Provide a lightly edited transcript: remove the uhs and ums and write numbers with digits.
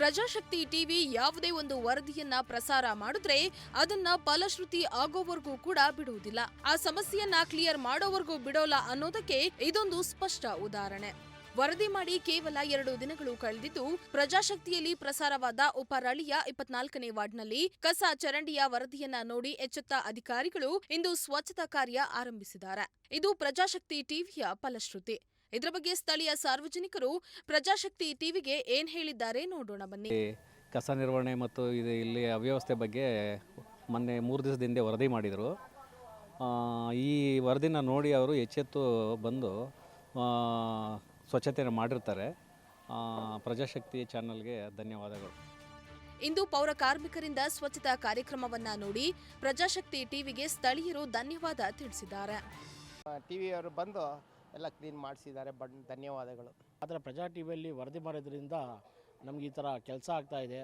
ಪ್ರಜಾಶಕ್ತಿ TV ಯಾವುದೇ ಒಂದು ವರದಿಯನ್ನ ಪ್ರಸಾರ ಮಾಡಿದ್ರೆ ಅದನ್ನ ಫಲಶ್ರುತಿ ಆಗೋವರೆಗೂ ಕೂಡ ಬಿಡುವುದಿಲ್ಲ. ಆ ಸಮಸ್ಯೆಯನ್ನ ಕ್ಲಿಯರ್ ಮಾಡೋವರೆಗೂ ಬಿಡೋಲ್ಲ ಅನ್ನೋದಕ್ಕೆ ಇದೊಂದು ಸ್ಪಷ್ಟ ಉದಾಹರಣೆ. ವರದಿ ಮಾಡಿ ಕೇವಲ 2 ದಿನಗಳು ಕಳೆದಿದ್ದು ಪ್ರಜಾಶಕ್ತಿಯಲ್ಲಿ ಪ್ರಸಾರವಾದ ಉಪರಳಿಯ 24ನೇ ವಾರ್ಡ್ನಲ್ಲಿ ಕಸ ಚರಂಡಿಯ ವರದಿಯನ್ನ ನೋಡಿ ಎಚ್ಚೆತ್ತ ಅಧಿಕಾರಿಗಳು ಇಂದು ಸ್ವಚ್ಛತಾ ಕಾರ್ಯ ಆರಂಭಿಸಿದ್ದಾರೆ. ಇದು ಪ್ರಜಾಶಕ್ತಿ ಟಿವಿಯ ಫಲಶ್ರುತಿ. ಇದರ ಬಗ್ಗೆ ಸ್ಥಳೀಯ ಸಾರ್ವಜನಿಕರು ಪ್ರಜಾಶಕ್ತಿ ಟಿವಿಗೆ ಏನ್ ಹೇಳಿದ್ದಾರೆ ನೋಡೋಣ ಬನ್ನಿ. ಕಸ ನಿರ್ವಹಣೆ ಮತ್ತು ಇಲ್ಲಿ ಅವ್ಯವಸ್ಥೆ ಬಗ್ಗೆ ಮೊನ್ನೆ 3 ದಿವಸದ ಹಿಂದೆ ವರದಿ ಮಾಡಿದರು. ಈ ವರದಿನ ನೋಡಿ ಅವರು ಎಚ್ಚೆತ್ತು ಬಂದು ಸ್ವಚ್ಛತೆಯನ್ನು ಮಾಡಿರ್ತಾರೆ. ಪ್ರಜಾಶಕ್ತಿ ಚಾನಲ್ಗೆ ಧನ್ಯವಾದಗಳು. ಇಂದು ಪೌರ ಕಾರ್ಮಿಕರಿಂದ ಸ್ವಚ್ಛತಾ ಕಾರ್ಯಕ್ರಮವನ್ನ ನೋಡಿ ಪ್ರಜಾಶಕ್ತಿ ಟಿವಿಗೆ ಸ್ಥಳೀಯರು ಧನ್ಯವಾದ ತಿಳಿಸಿದ್ದಾರೆ. ಟಿವಿಯವರು ಬಂದು ಎಲ್ಲ ಕ್ಲೀನ್ ಮಾಡಿಸಿದ್ದಾರೆ, ಧನ್ಯವಾದಗಳು. ಆದರೆ ಪ್ರಜಾ ಟಿವಿಯಲ್ಲಿ ವರದಿ ಮಾಡೋದ್ರಿಂದ ನಮ್ಗೆ ಈ ಥರ ಕೆಲಸ ಆಗ್ತಾ ಇದೆ.